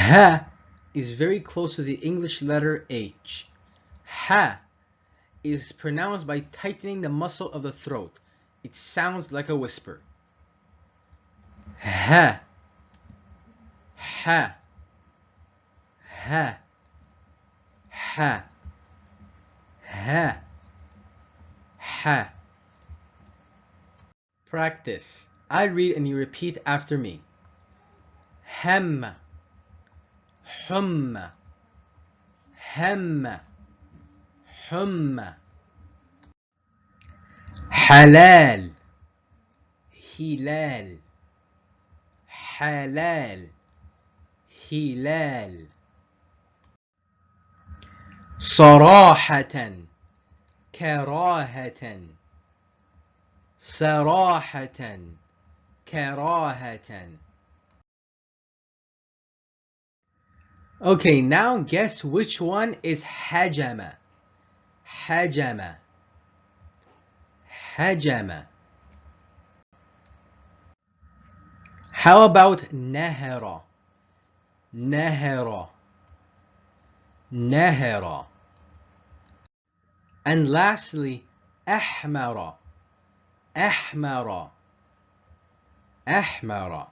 Ha is very close to the English letter H. Ha is pronounced by tightening the muscle of the throat. It sounds like a whisper. Ha, ha, ha, ha, ha, ha. Practice. I read and you repeat after me. Hem, hum, hem, hum. Halal, hilal, halal, hilal. صراحة, كراهة, صراحة, كراهة. Okay, now guess which one is hajama. Hajama. Hajama. How about nahara? Nahara. Nahara. And lastly, ahmara. Ahmara. Ahmara.